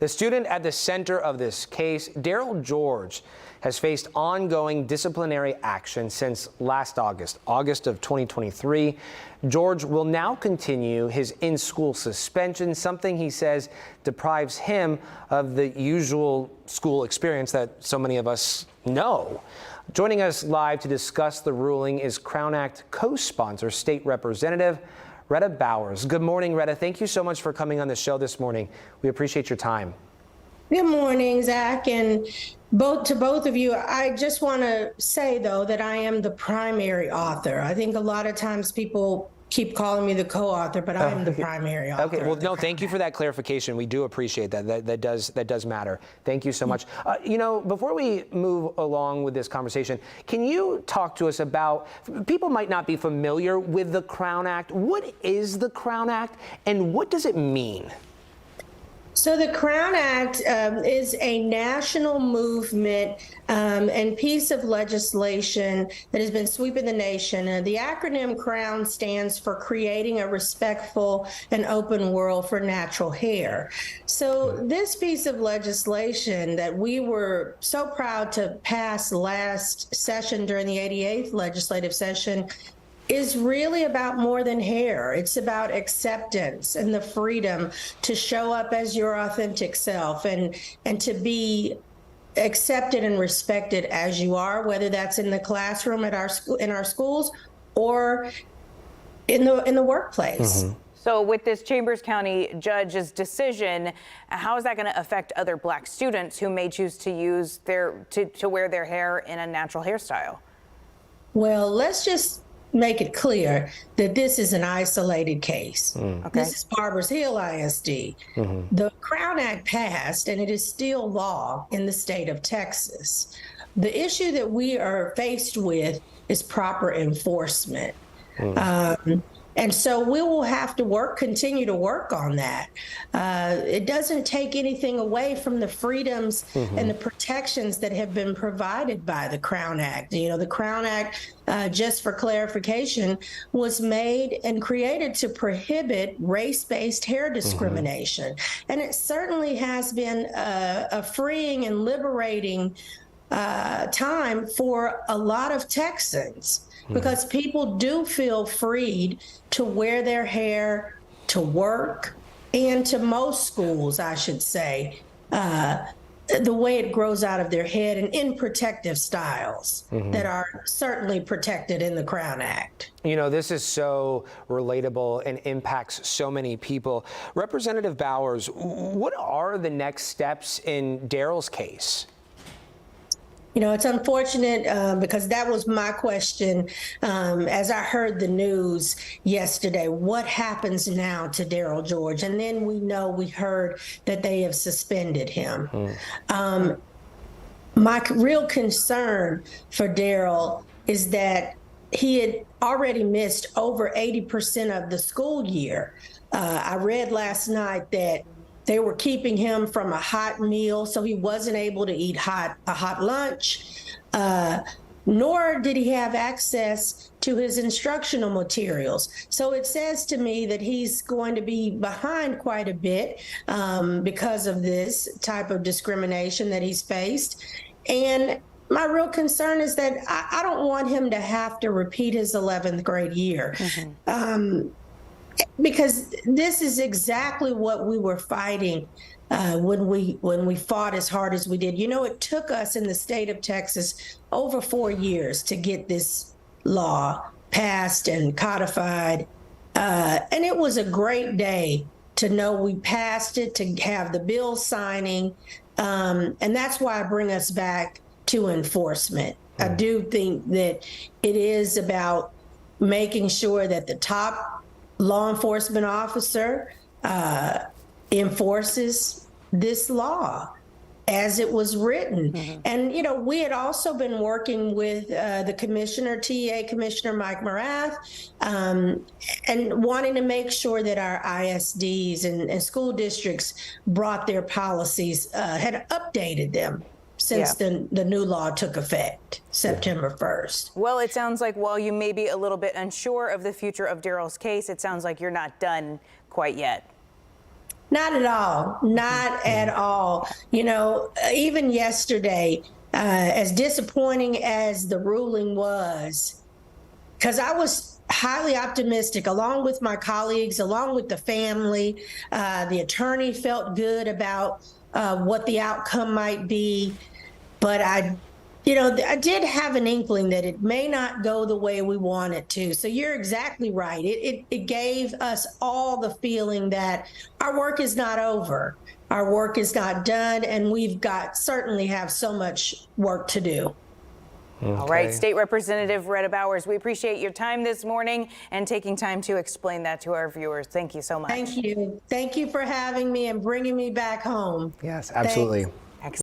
The student at the center of this case, Daryl George, has faced ongoing disciplinary action since last August of 2023. George will now continue his in-school suspension, something he says deprives him of the usual school experience that so many of us know. Joining us live to discuss the ruling is Crown Act co-sponsor, State Representative Rhetta Bowers. Good morning, Rhetta. Thank you so much for coming on the show this morning. We appreciate your time. Good morning, Zach, and to both of you. I just want to say, though, that I am the primary author. I think a lot of times people keep calling me the co-author, but I am the primary author. Okay, well, no, thank you for that clarification. We do appreciate that. That does matter. Thank you so much. Before we move along with this conversation, can you talk to us about, people might not be familiar with the Crown Act. What is the Crown Act and what does it mean? So the Crown Act is a national movement and piece of legislation that has been sweeping the nation. The acronym CROWN stands for Creating a Respectful and Open World for Natural Hair. So this piece of legislation that we were so proud to pass last session during the 88th legislative session is really about more than hair. It's about acceptance and the freedom to show up as your authentic self and to be accepted and respected as you are, whether that's in the classroom at in our schools or in the workplace. Mm-hmm. So with this Chambers County judge's decision, how is that going to affect other Black students who may choose to use to wear their hair in a natural hairstyle? Well, let's just make it clear that this is an isolated case. Okay. This is Barber's Hill ISD. Mm-hmm. The Crown Act passed, and it is still law in the state of Texas. The issue that we are faced with is proper enforcement. And so we will have to continue to work on that. It doesn't take anything away from the freedoms and the protections that have been provided by the Crown Act. You know, the Crown Act, just for clarification, was made and created to prohibit race-based hair discrimination. And it certainly has been a freeing and liberating time for a lot of Texans, because people do feel freed to wear their hair to work and to most schools, I should say, the way it grows out of their head and in protective styles that are certainly protected in the Crown Act. You know, this is so relatable and impacts so many people. Representative Bowers, what are the next steps in Daryl's case? You know, it's unfortunate because that was my question as I heard the news yesterday. What happens now to Daryl George? And then we heard that they have suspended him. My real concern for Daryl is that he had already missed over 80% of the school year. I read last night that they were keeping him from a hot meal, so he wasn't able to eat a hot lunch, nor did he have access to his instructional materials. So it says to me that he's going to be behind quite a bit because of this type of discrimination that he's faced. And my real concern is that I don't want him to have to repeat his 11th grade year. Because this is exactly what we were fighting when we fought as hard as we did. You know, it took us in the state of Texas over 4 years to get this law passed and codified. And it was a great day to know we passed it, to have the bill signing. And that's why I bring us back to enforcement. I do think that it is about making sure that the top law enforcement officer enforces this law as it was written. And, you know, we had also been working with the commissioner, TEA Commissioner Mike Morath, and wanting to make sure that our ISDs and school districts brought their policies, had updated them since the new law took effect September 1st. Well, it sounds like while you may be a little bit unsure of the future of Daryl's case, it sounds like you're not done quite yet. Not at all. Not at all. You know, even yesterday, as disappointing as the ruling was, because I was highly optimistic, along with my colleagues, along with the family. The attorney felt good about what the outcome might be. But I did have an inkling that it may not go the way we want it to. So you're exactly right. It gave us all the feeling that our work is not over. Our work is not done, and we've certainly have so much work to do. Okay. All right, State Representative Rhetta Bowers, we appreciate your time this morning and taking time to explain that to our viewers. Thank you so much. Thank you. Thank you for having me and bringing me back home. Yes, absolutely. Thanks.